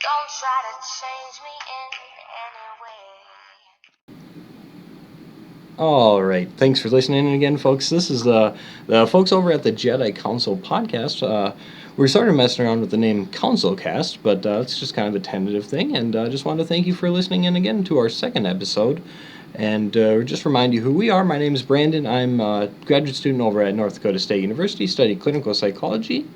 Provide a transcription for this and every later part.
Don't try to change me in any way. All right, thanks for listening again, folks. This is the folks over at the Jedi Counsel podcast. We're sort of messing around with the name Council Cast, but it's just kind of a tentative thing, and I just wanted to thank you for listening in again to our second episode. And just remind you who we are. My name is Brandon. I'm a graduate student over at North Dakota State University, study clinical psychology.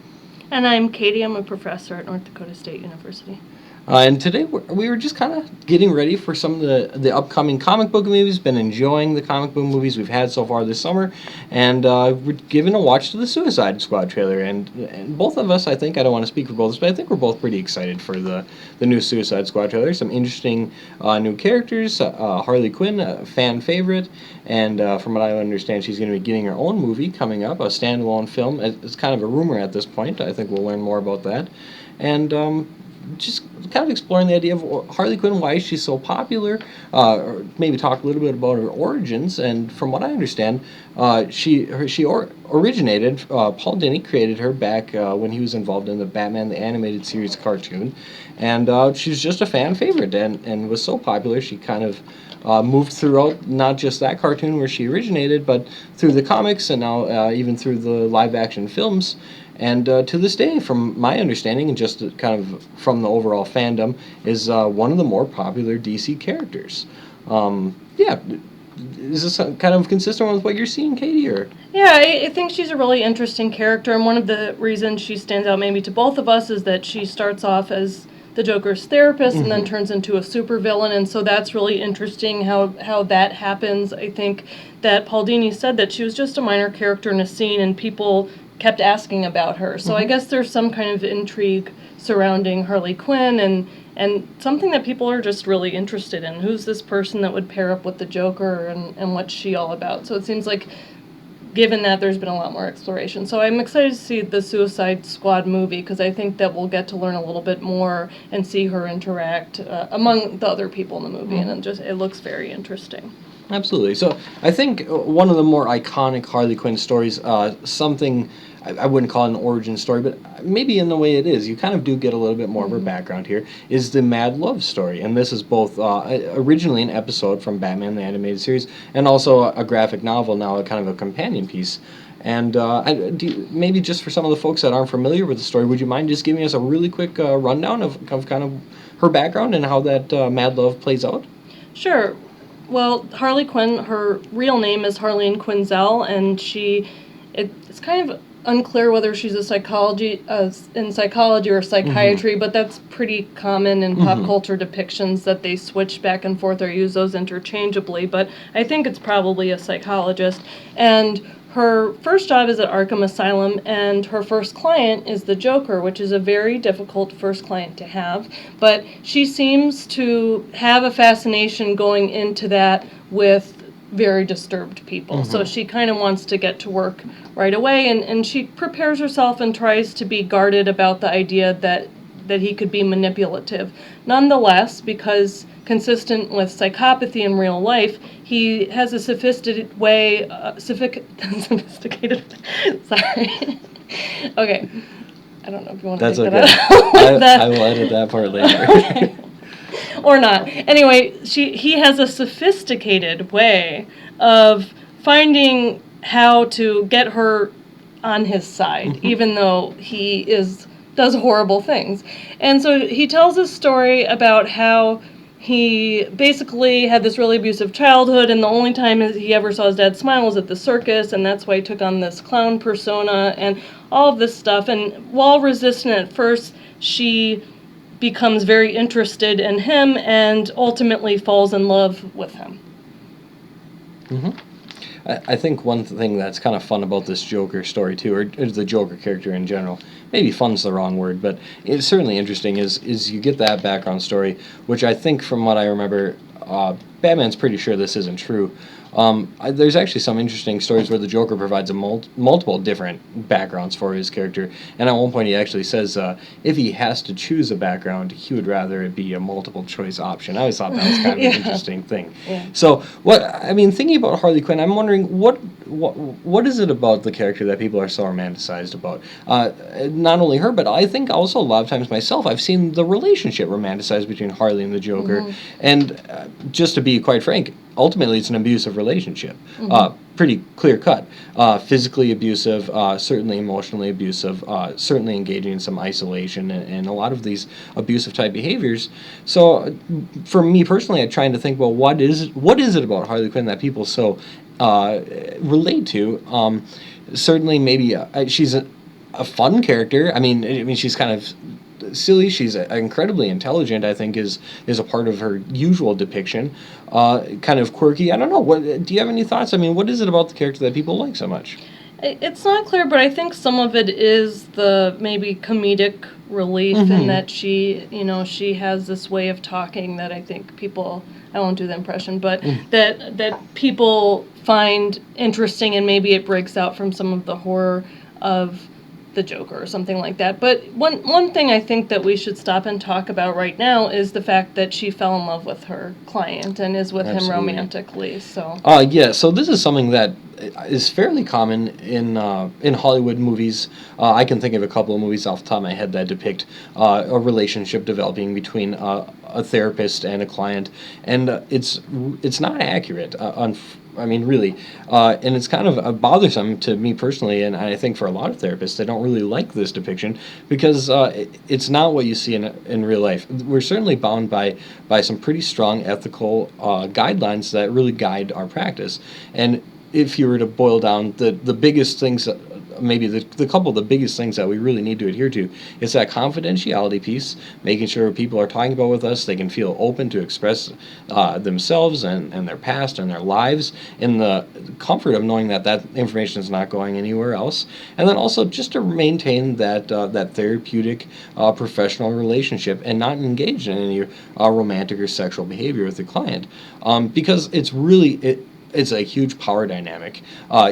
And I'm Katie. I'm a professor at North Dakota State University. And today we were just kind of getting ready for some of the upcoming comic book movies. Been enjoying the comic book movies we've had so far this summer, and we're giving a watch to the Suicide Squad trailer. And both of us, I think, I don't want to speak for both of us, but I think we're both pretty excited for the new Suicide Squad trailer. Some interesting new characters. Harley Quinn, a fan favorite, and from what I understand, she's going to be getting her own movie coming up, a standalone film. It's kind of a rumor at this point. I think we'll learn more about that. And just kind of exploring the idea of Harley Quinn, why she's so popular, or maybe talk a little bit about her origins. And from what I understand, she originated, Paul Dini created her back when he was involved in the Batman the Animated Series cartoon, and she's just a fan favorite and was so popular she kind of moved throughout not just that cartoon where she originated, but through the comics and now even through the live-action films. And to this day, from my understanding, and just kind of from the overall fandom, is one of the more popular DC characters. Is this kind of consistent with what you're seeing, Katie? Or? Yeah, I think she's a really interesting character, and one of the reasons she stands out maybe to both of us is that she starts off as the Joker's therapist and then turns into a supervillain, and so that's really interesting how that happens. I think that Paul Dini said that she was just a minor character in a scene, and people kept asking about her. So I guess there's some kind of intrigue surrounding Harley Quinn and something that people are just really interested in. Who's this person that would pair up with the Joker and what's she all about? So it seems like, given that, there's been a lot more exploration. So I'm excited to see the Suicide Squad movie because I think that we'll get to learn a little bit more and see her interact among the other people in the movie. And it looks very interesting. Absolutely. So I think one of the more iconic Harley Quinn stories, something I wouldn't call it an origin story, but maybe in the way it is, you kind of do get a little bit more of her background here, is the Mad Love story. And this is both originally an episode from Batman the Animated Series and also a graphic novel, now a kind of a companion piece. And maybe just for some of the folks that aren't familiar with the story, would you mind just giving us a really quick rundown of kind of her background and how that Mad Love plays out? Sure. Well, Harley Quinn, her real name is Harleen Quinzel, and it's kind of unclear whether she's in psychology or psychiatry, but that's pretty common in pop culture depictions that they switch back and forth or use those interchangeably, but I think it's probably a psychologist. And her first job is at Arkham Asylum, and her first client is the Joker, which is a very difficult first client to have, but she seems to have a fascination going into that with very disturbed people. So she kind of wants to get to work right away, and she prepares herself and tries to be guarded about the idea that he could be manipulative. Nonetheless, because consistent with psychopathy in real life, he has a sophisticated way, sophisticated, sorry. Okay, I don't know if you want to That's take okay. that out. I will edit that part later. Okay. Or not. Anyway, he has a sophisticated way of finding how to get her on his side, even though he does horrible things. And so he tells a story about how he basically had this really abusive childhood, and the only time he ever saw his dad smile was at the circus, and that's why he took on this clown persona and all of this stuff. And while resistant at first, she becomes very interested in him and ultimately falls in love with him. I think one thing that's kind of fun about this Joker story too, or the Joker character in general, maybe fun's the wrong word, but it's certainly interesting, is you get that background story, which I think from what I remember, Batman's pretty sure this isn't true, There's actually some interesting stories where the Joker provides multiple different backgrounds for his character, and at one point he actually says if he has to choose a background, he would rather it be a multiple choice option. I always thought that was kind of Yeah. an interesting thing. Yeah. So, thinking about Harley Quinn, I'm wondering what is it about the character that people are so romanticized about? Not only her, but I think also a lot of times myself, I've seen the relationship romanticized between Harley and the Joker, and just to be quite frank, ultimately it's an abusive relationship. Pretty clear cut. Physically abusive, certainly emotionally abusive, certainly engaging in some isolation and a lot of these abusive type behaviors. So for me personally, I'm trying to think, well, what is it about Harley Quinn that people so relate to? Certainly maybe she's a fun character. I mean, she's kind of silly. She's incredibly intelligent. I think is a part of her usual depiction. Kind of quirky. I don't know. What do you have any thoughts? I mean, what is it about the character that people like so much? It's not clear, but I think some of it is the maybe comedic relief in that she has this way of talking that I think people, I won't do the impression, but that people find interesting, and maybe it breaks out from some of the horror of the Joker or something like that. But one thing I think that we should stop and talk about right now is the fact that she fell in love with her client and is with him romantically. So yeah, so this is something that is fairly common in Hollywood movies. I can think of a couple of movies off the top of my head that depict a relationship developing between a therapist and a client, and it's not accurate. I mean, really, and it's kind of bothersome to me personally, and I think for a lot of therapists, they don't really like this depiction because it's not what you see in real life. We're certainly bound by some pretty strong ethical guidelines that really guide our practice, and if you were to boil down the biggest things, maybe the couple of the biggest things that we really need to adhere to, is that confidentiality piece, making sure people are talking about with us, they can feel open to express themselves and their past and their lives in the comfort of knowing that information is not going anywhere else, and then also just to maintain that therapeutic professional relationship and not engage in any romantic or sexual behavior with the client, because it's a huge power dynamic.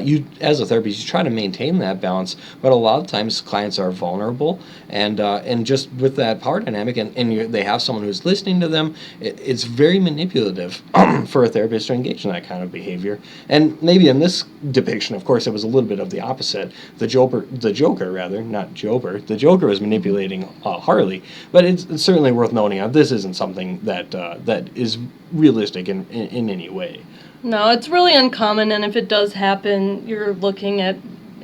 You, as a therapist, you try to maintain that balance, but a lot of times clients are vulnerable, and just with that power dynamic, and they have someone who's listening to them, it's very manipulative for a therapist to engage in that kind of behavior. And maybe in this depiction, of course, it was a little bit of the opposite. The Joker, not Joker. The Joker was manipulating Harley, but it's certainly worth noting this isn't something that is realistic in any way. no, it's really uncommon, and if it does happen, you're looking at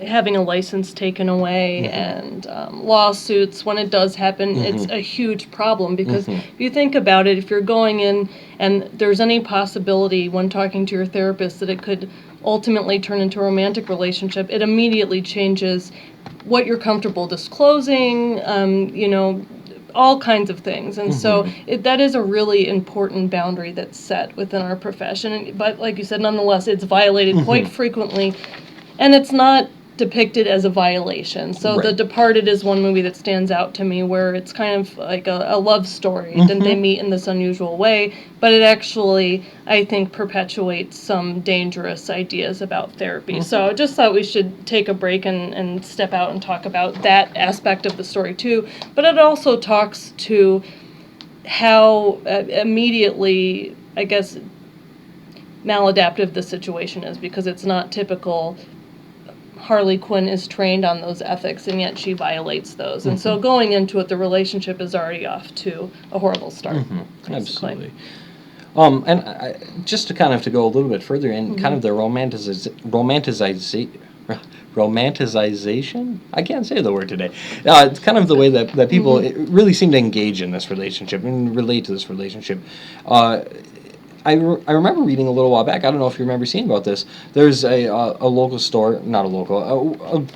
having a license taken away and lawsuits. When it does happen, it's a huge problem because if you think about it, if you're going in and there's any possibility when talking to your therapist that it could ultimately turn into a romantic relationship, it immediately changes what you're comfortable disclosing, all kinds of things. And so that is a really important boundary that's set within our profession. But like you said, nonetheless, it's violated quite frequently, and it's not depicted as a violation. So The Departed is one movie that stands out to me where it's kind of like a love story. Then they meet in this unusual way, but it actually, I think, perpetuates some dangerous ideas about therapy. So I just thought we should take a break and step out and talk about that aspect of the story too. But it also talks to how immediately, I guess, maladaptive the situation is, because it's not typical. Harley Quinn is trained on those ethics, and yet she violates those. And so going into it, the relationship is already off to a horrible start. Absolutely. And just to kind of to go a little bit further in kind of the romanticization? I can't say the word today. It's kind of the way that people really seem to engage in this relationship and relate to this relationship. I remember reading a little while back, I don't know if you remember seeing about this, there's a local store, not a local,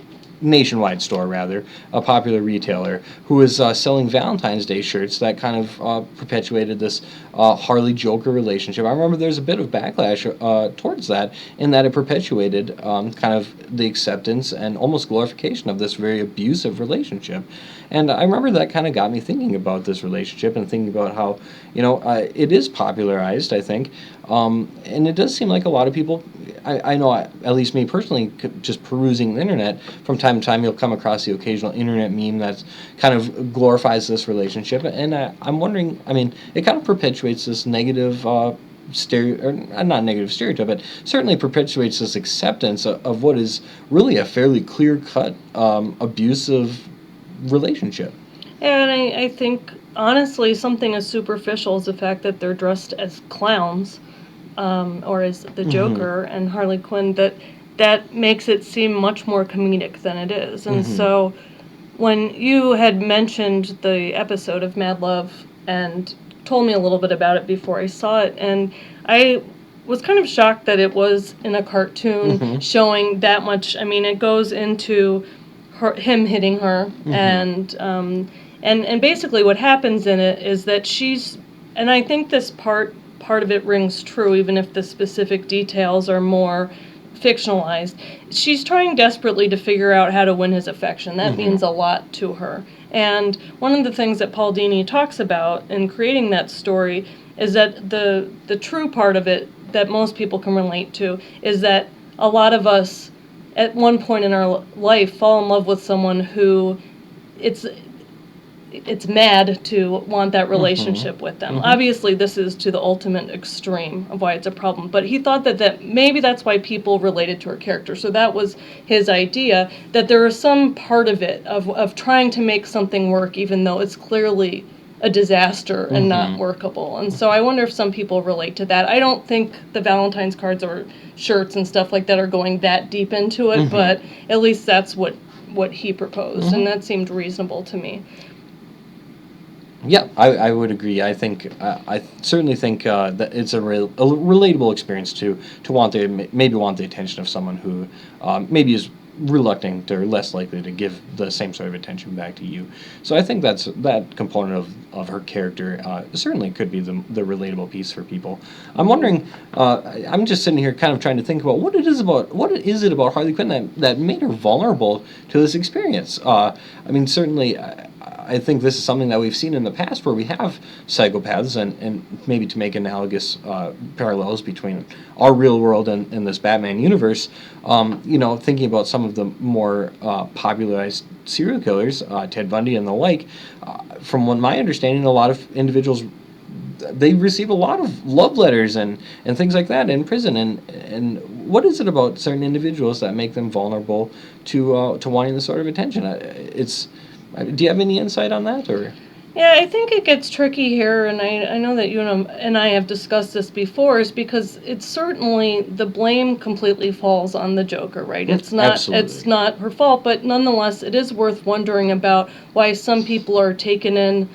nationwide store, rather, a popular retailer, who was selling Valentine's Day shirts that kind of perpetuated this Harley Joker relationship. I remember there's a bit of backlash towards that, in that it perpetuated kind of the acceptance and almost glorification of this very abusive relationship. And I remember that kind of got me thinking about this relationship and thinking about how, it is popularized, I think. And it does seem like a lot of people, I know, at least me personally, just perusing the internet, from time to time you'll come across the occasional internet meme that kind of glorifies this relationship. And I'm wondering, it kind of perpetuates this negative not negative stereotype, but certainly perpetuates this acceptance of what is really a fairly clear-cut abusive relationship. And I think, honestly, something as superficial as the fact that they're dressed as clowns, or as the Joker and Harley Quinn, that makes it seem much more comedic than it is. And so when you had mentioned the episode of Mad Love and told me a little bit about it before I saw it, and I was kind of shocked that it was in a cartoon showing that much. It goes into him hitting her, and basically what happens in it is that she's, and I think this part of it rings true, even if the specific details are more fictionalized. She's trying desperately to figure out how to win his affection. That means a lot to her. And one of the things that Paul Dini talks about in creating that story is that the true part of it that most people can relate to is that a lot of us at one point in our life fall in love with someone who it's mad to want that relationship with them. Obviously, this is to the ultimate extreme of why it's a problem. But he thought that maybe that's why people related to her character. So that was his idea, that there is some part of it, of trying to make something work, even though it's clearly a disaster and not workable. And so I wonder if some people relate to that. I don't think the Valentine's cards or shirts and stuff like that are going that deep into it, but at least that's what he proposed, and that seemed reasonable to me. Yeah, I would agree. I think I certainly think that it's a relatable experience to want the attention of someone who maybe is reluctant or less likely to give the same sort of attention back to you. So I think that component of her character certainly could be the relatable piece for people. I'm wondering, I'm just sitting here kind of trying to think about what is it about Harley Quinn that made her vulnerable to this experience. Certainly I think this is something that we've seen in the past where we have psychopaths, and maybe to make analogous parallels between our real world and this Batman universe, thinking about some of the more popularized serial killers, Ted Bundy and the like, from what my understanding, a lot of individuals, they receive a lot of love letters and things like that in prison. And what is it about certain individuals that make them vulnerable to wanting this sort of attention? Do you have any insight on that, or? Yeah, I think it gets tricky here, and I know that you and I have discussed this before, is because it's certainly, the blame completely falls on the Joker, right? It's not her fault, but nonetheless, it is worth wondering about why some people are taken in.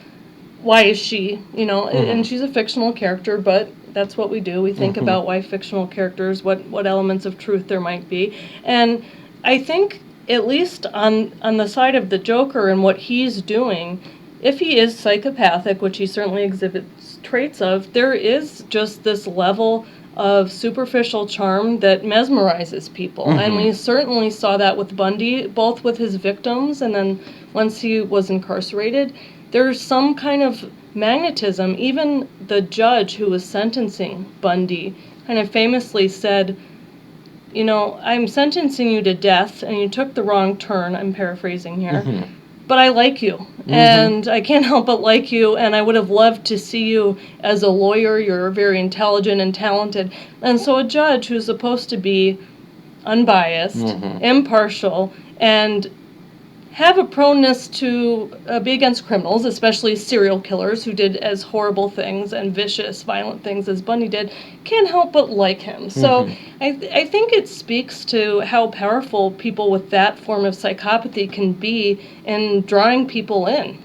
Why is she, and she's a fictional character, but that's what we do. We think about why fictional characters, what elements of truth there might be. And I think, at least on the side of the Joker and what he's doing, if he is psychopathic, which he certainly exhibits traits of, there is just this level of superficial charm that mesmerizes people. And we certainly saw that with Bundy, both with his victims and then once he was incarcerated. There's some kind of magnetism. Even the judge who was sentencing Bundy kind of famously said, I'm sentencing you to death, and you took the wrong turn. I'm paraphrasing here. But I like you, and I can't help but like you, and I would have loved to see you as a lawyer. You're very intelligent and talented. And so a judge who's supposed to be unbiased, impartial, and have a proneness to be against criminals, especially serial killers who did as horrible things and vicious, violent things as Bundy did, can't help but like him. So I think it speaks to how powerful people with that form of psychopathy can be in drawing people in,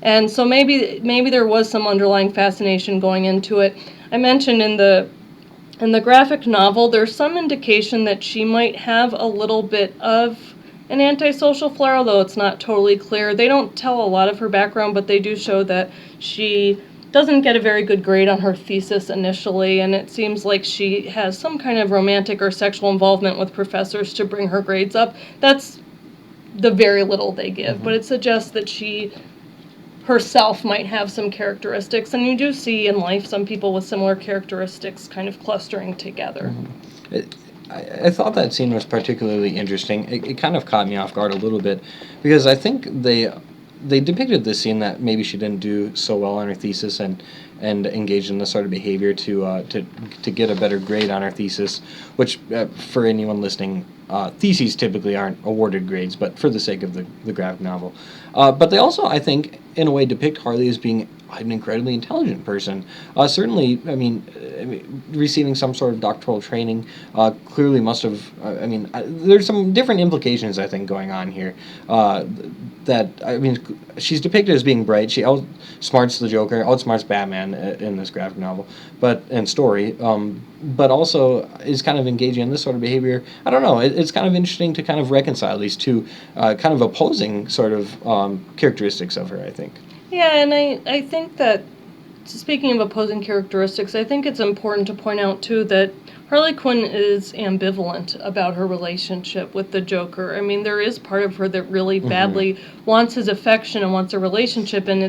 And so maybe there was some underlying fascination going into it. I mentioned in the graphic novel, there's some indication that she might have a little bit of an antisocial flair, although it's not totally clear. They don't tell a lot of her background, but they do show that she doesn't get a very good grade on her thesis initially, and it seems like she has some kind of romantic or sexual involvement with professors to bring her grades up. That's the very little they give, but it suggests that she herself might have some characteristics, and you do see in life some people with similar characteristics kind of clustering together. I thought that scene was particularly interesting. It kind of caught me off guard a little bit because I think they depicted this scene that maybe she didn't do so well on her thesis and engaged in this sort of behavior to get a better grade on her thesis, which for anyone listening, theses typically aren't awarded grades, but for the sake of the graphic novel. But they also, I think, in a way depict Harley as being an incredibly intelligent person. Certainly, I mean, receiving some sort of doctoral training clearly must have, there's some different implications, I think, going on here. She's depicted as being bright. She outsmarts the Joker, outsmarts Batman in this graphic novel, and story, but also is kind of engaging in this sort of behavior. I don't know, it's kind of interesting to kind of reconcile these two kind of opposing sort of characteristics of her, I think. Yeah, and I think that, speaking of opposing characteristics, I think it's important to point out, too, that Harley Quinn is ambivalent about her relationship with the Joker. I mean, there is part of her that really badly wants his affection and wants a relationship, and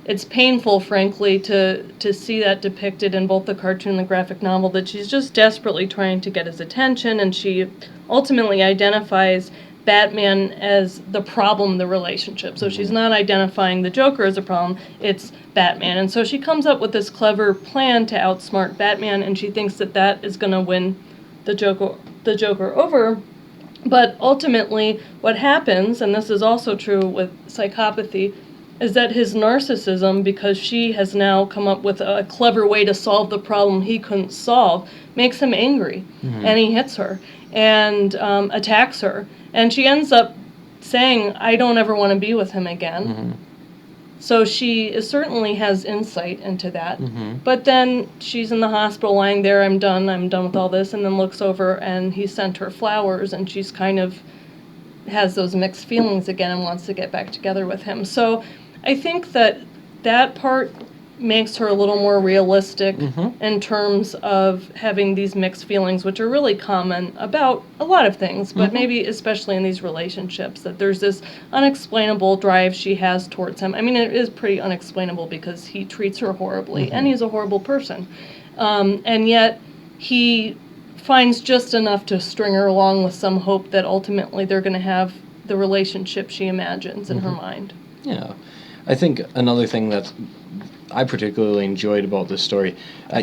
it's painful, frankly, to see that depicted in both the cartoon and the graphic novel, that she's just desperately trying to get his attention, and she ultimately identifies Batman as the problem in the relationship. So she's not identifying the Joker as a problem, it's Batman. And so she comes up with this clever plan to outsmart Batman, and she thinks that that is going to win the Joker over. But ultimately, what happens, and this is also true with psychopathy, is that his narcissism, because she has now come up with a clever way to solve the problem he couldn't solve, makes him angry. And he hits her and attacks her. And she ends up saying, I don't ever want to be with him again. So she certainly has insight into that. But then she's in the hospital lying there, I'm done with all this, and then looks over and he sent her flowers, and she's kind of has those mixed feelings again and wants to get back together with him. So I think that part makes her a little more realistic in terms of having these mixed feelings, which are really common about a lot of things, but maybe especially in these relationships, that there's this unexplainable drive she has towards him. I mean, it is pretty unexplainable because he treats her horribly, and he's a horrible person. And yet he finds just enough to string her along with some hope that ultimately they're going to have the relationship she imagines in her mind. Yeah. I think another thing that I particularly enjoyed about this story,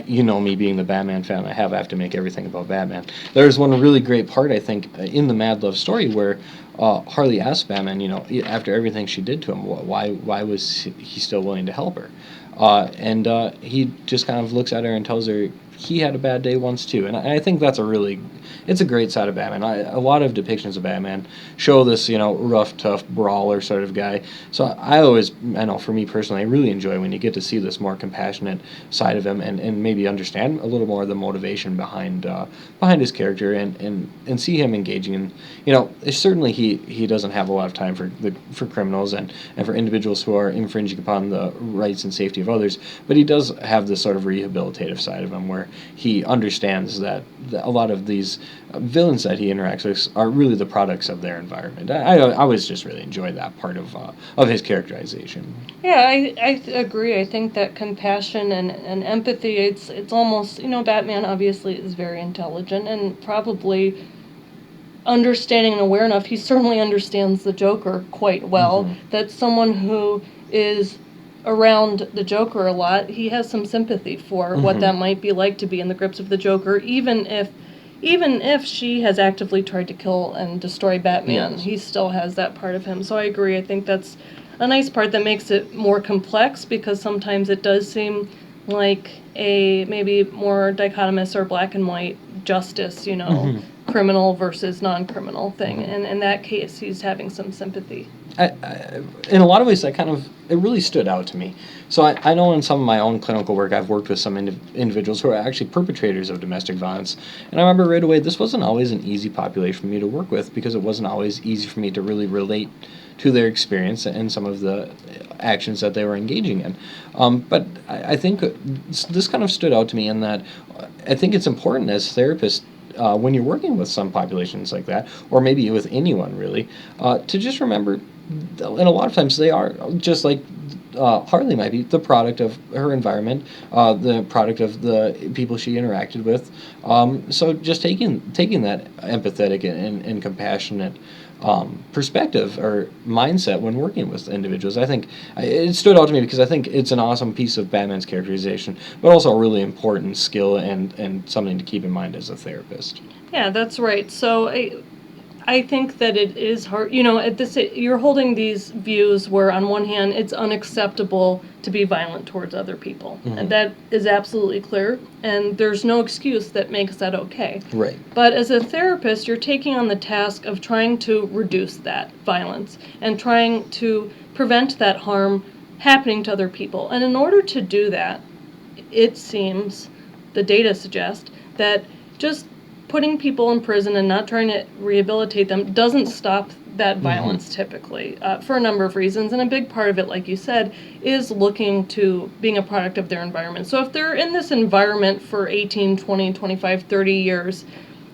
you know me being the Batman fan, I have to make everything about Batman. There's one really great part, I think, in the Mad Love story where Harley asks Batman, after everything she did to him, why was he still willing to help her? And he just kind of looks at her and tells her he had a bad day once too. And I think that's it's a great side of Batman. A lot of depictions of Batman show this, rough, tough, brawler sort of guy. So I know for me personally, I really enjoy when you get to see this more compassionate side of him and maybe understand a little more of the motivation behind his character and see him engaging in, certainly he doesn't have a lot of time for criminals and for individuals who are infringing upon the rights and safety of others, but he does have this sort of rehabilitative side of him where he understands that a lot of these villains that he interacts with are really the products of their environment. I always just really enjoy that part of his characterization. Yeah, I agree. I think that compassion and empathy, it's almost, Batman obviously is very intelligent and probably understanding and aware enough. He certainly understands the Joker quite well. That's someone who is around the Joker a lot. He has some sympathy for what that might be like to be in the grips of the Joker, even if she has actively tried to kill and destroy Batman. He still has that part of him. So I agree. I think that's a nice part that makes it more complex, because sometimes it does seem like a maybe more dichotomous or black and white justice, criminal versus non-criminal thing. And in that case, he's having some sympathy. in a lot of ways, it really stood out to me. So I know in some of my own clinical work, I've worked with some individuals who are actually perpetrators of domestic violence. And I remember right away, this wasn't always an easy population for me to work with because it wasn't always easy for me to really relate to their experience and some of the actions that they were engaging in. But I think this kind of stood out to me in that I think it's important as therapists when you're working with some populations like that, or maybe with anyone really, to just remember, and a lot of times they are just like Harley might be the product of her environment, the product of the people she interacted with. So just taking that empathetic and compassionate perspective or mindset when working with individuals, I think it stood out to me because I think it's an awesome piece of Batman's characterization, but also a really important skill and something to keep in mind as a therapist. Yeah, that's right. So I think that it is hard. At this, you're holding these views where, on one hand, it's unacceptable to be violent towards other people, and that is absolutely clear. And there's no excuse that makes that okay. Right. But as a therapist, you're taking on the task of trying to reduce that violence and trying to prevent that harm happening to other people. And in order to do that, it seems, the data suggest, that just putting people in prison and not trying to rehabilitate them doesn't stop that violence typically, for a number of reasons. And a big part of it, like you said, is looking to being a product of their environment. So if they're in this environment for 18, 20, 25, 30 years,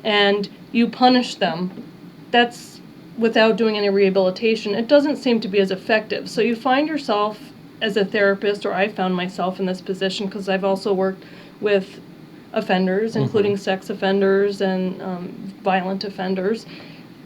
and you punish them, that's without doing any rehabilitation, it doesn't seem to be as effective. So you find yourself as a therapist, or I found myself in this position because I've also worked with offenders, including sex offenders and violent offenders,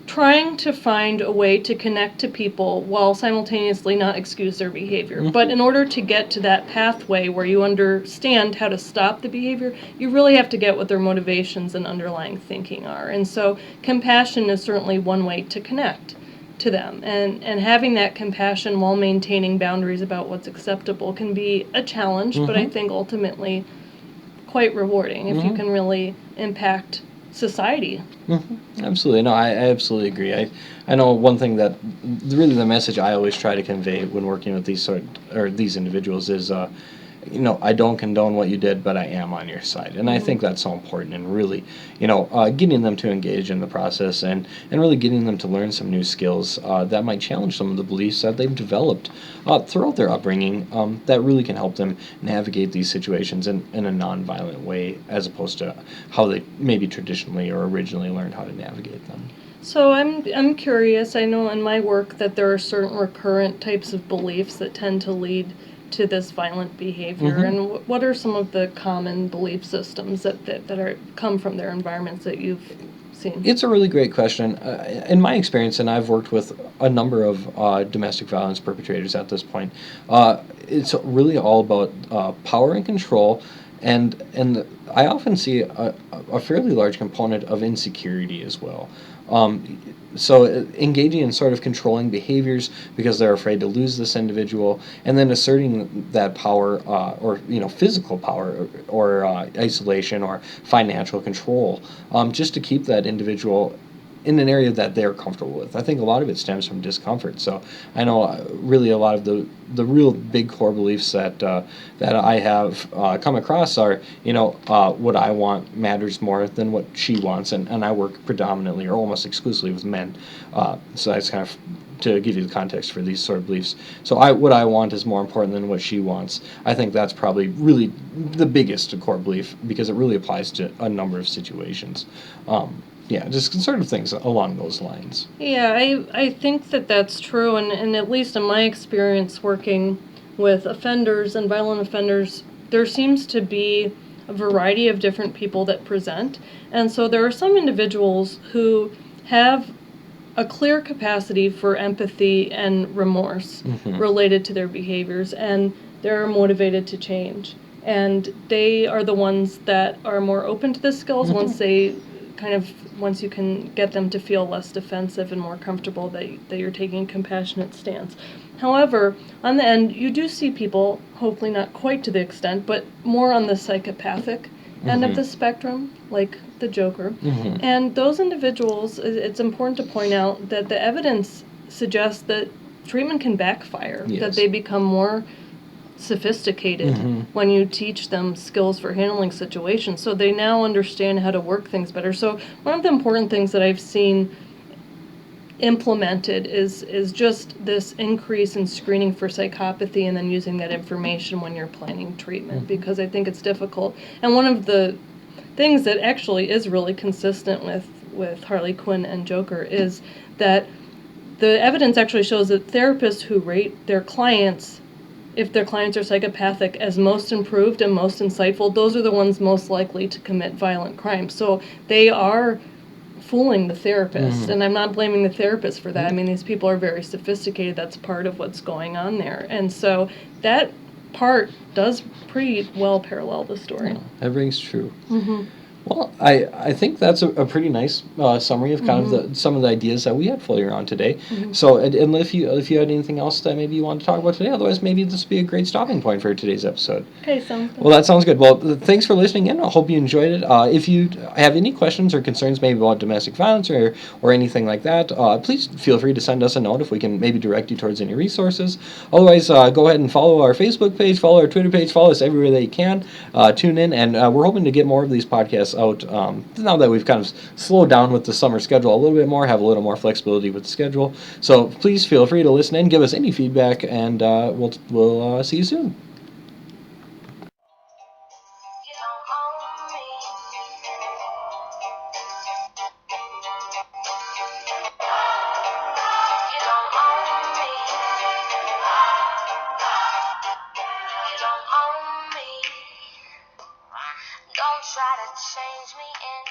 trying to find a way to connect to people while simultaneously not excuse their behavior. But in order to get to that pathway where you understand how to stop the behavior, you really have to get what their motivations and underlying thinking are. And so compassion is certainly one way to connect to them. And having that compassion while maintaining boundaries about what's acceptable can be a challenge, but I think ultimately quite rewarding if you can really impact society. Absolutely. No, I absolutely agree. I know one thing that really the message I always try to convey when working with these individuals is I don't condone what you did, but I am on your side. And I think that's so important, and really, getting them to engage in the process and really getting them to learn some new skills that might challenge some of the beliefs that they've developed throughout their upbringing that really can help them navigate these situations in a nonviolent way, as opposed to how they maybe traditionally or originally learned how to navigate them. So I'm curious. I know in my work that there are certain recurrent types of beliefs that tend to lead to this violent behavior, and what are some of the common belief systems that come from their environments that you've seen? It's a really great question. In my experience, and I've worked with a number of domestic violence perpetrators at this point, it's really all about power and control, and I often see a fairly large component of insecurity as well. So engaging in sort of controlling behaviors because they're afraid to lose this individual, and then asserting that power, or physical power, or isolation, or financial control, just to keep that individual in an area that they're comfortable with. I think a lot of it stems from discomfort. So I know really a lot of the real big core beliefs that I have come across are, what I want matters more than what she wants, and I work predominantly or almost exclusively with men. So that's kind of to give you the context for these sort of beliefs. So what I want is more important than what she wants. I think that's probably really the biggest core belief because it really applies to a number of situations. Yeah, just sort of things along those lines. Yeah, I think that that's true, and at least in my experience working with offenders and violent offenders, there seems to be a variety of different people that present. And so there are some individuals who have a clear capacity for empathy and remorse related to their behaviors, and they're motivated to change. And they are the ones that are more open to the skills once you can get them to feel less defensive and more comfortable that you're taking a compassionate stance. However, on the end, you do see people, hopefully not quite to the extent, but more on the psychopathic end of the spectrum, like the Joker. And those individuals, it's important to point out that the evidence suggests that treatment can backfire, Yes. that they become more sophisticated when you teach them skills for handling situations. So they now understand how to work things better. So one of the important things that I've seen implemented is just this increase in screening for psychopathy and then using that information when you're planning treatment, because I think it's difficult. And one of the things that actually is really consistent with Harley Quinn and Joker is that the evidence actually shows that therapists who rate their clients, if their clients are psychopathic, as most improved and most insightful, those are the ones most likely to commit violent crimes. So they are fooling the therapist, and I'm not blaming the therapist for that. I mean, these people are very sophisticated. That's part of what's going on there. And so that part does pretty well parallel the story. That rings true. Well, I think that's a pretty nice summary of kind of some of the ideas that we had floating around today. So, and if you had anything else that maybe you want to talk about today, otherwise maybe this would be a great stopping point for today's episode. Okay, sounds good. Well, that sounds good. Well, thanks for listening in. I hope you enjoyed it. If you have any questions or concerns maybe about domestic violence or anything like that, please feel free to send us a note if we can maybe direct you towards any resources. Otherwise, go ahead and follow our Facebook page, follow our Twitter page, follow us everywhere that you can. Tune in, and we're hoping to get more of these podcasts out now that we've kind of slowed down with the summer schedule a little bit more, have a little more flexibility with the schedule. So please feel free to listen in, give us any feedback, and we'll see you soon. You don't own me. You don't own me. You don't own me. Don't try to change me in